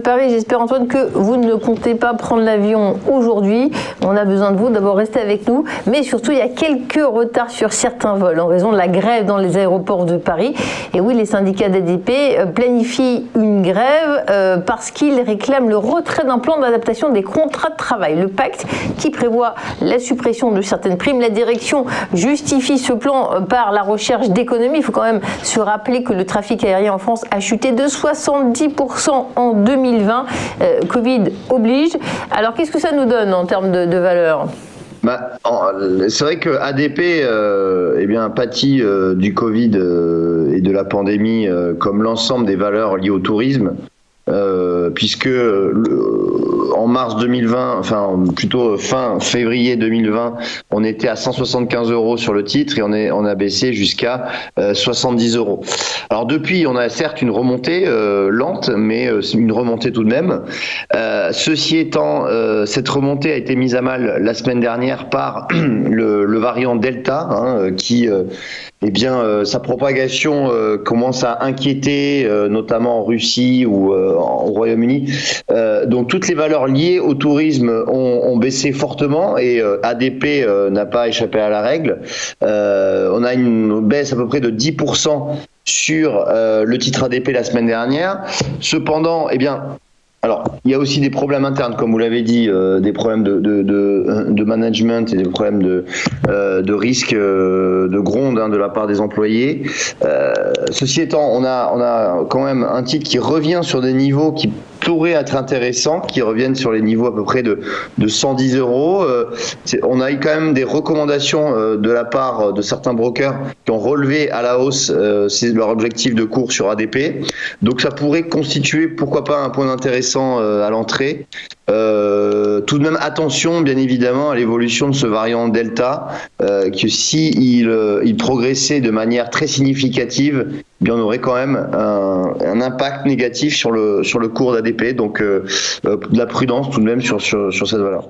Paris. J'espère, Antoine, que vous ne comptez pas prendre l'avion aujourd'hui. On a besoin de vous. D'abord, restez avec nous. Mais surtout, il y a quelques retards sur certains vols en raison de la grève dans les aéroports de Paris. Et oui, les syndicats d'ADP planifient une grève parce qu'ils réclament le retrait d'un plan d'adaptation des contrats de travail. Le pacte qui prévoit la suppression de certaines primes. La direction justifie ce plan par la recherche d'économies. Il faut quand même se rappeler que le trafic aérien en France a chuté de 70% en 2020. Covid oblige. Alors, qu'est-ce que ça nous donne en termes de valeur ? C'est vrai que ADP pâtit du Covid et de la pandémie comme l'ensemble des valeurs liées au tourisme. Puisque en mars 2020, enfin plutôt fin février 2020, on était à 175 € sur le titre et on a baissé jusqu'à 70 €. Alors depuis, on a certes une remontée lente, mais une remontée tout de même. Ceci étant, cette remontée a été mise à mal la semaine dernière par le variant Delta, qui sa propagation commence à inquiéter, notamment en Russie ou au Royaume-Uni. Donc toutes les valeurs liées au tourisme ont baissé fortement et ADP n'a pas échappé à la règle. On a une baisse à peu près de 10% sur le titre ADP la semaine dernière. Cependant, alors, il y a aussi des problèmes internes, comme vous l'avez dit, des problèmes de management et des problèmes de risque, de gronde de la part des employés. Ceci étant, on a quand même un titre qui revient sur des niveaux qui pourraient être intéressants, qui reviennent sur les niveaux à peu près de 110 €. On a eu quand même des recommandations de la part de certains brokers qui ont relevé à la hausse leur objectif de cours sur ADP. Donc ça pourrait constituer, pourquoi pas, un point d'intéressant à l'entrée. Tout de même, attention bien évidemment à l'évolution de ce variant Delta, que si il progressait de manière très significative, on aurait quand même un impact négatif sur le cours d'ADP. Donc de la prudence tout de même sur cette valeur.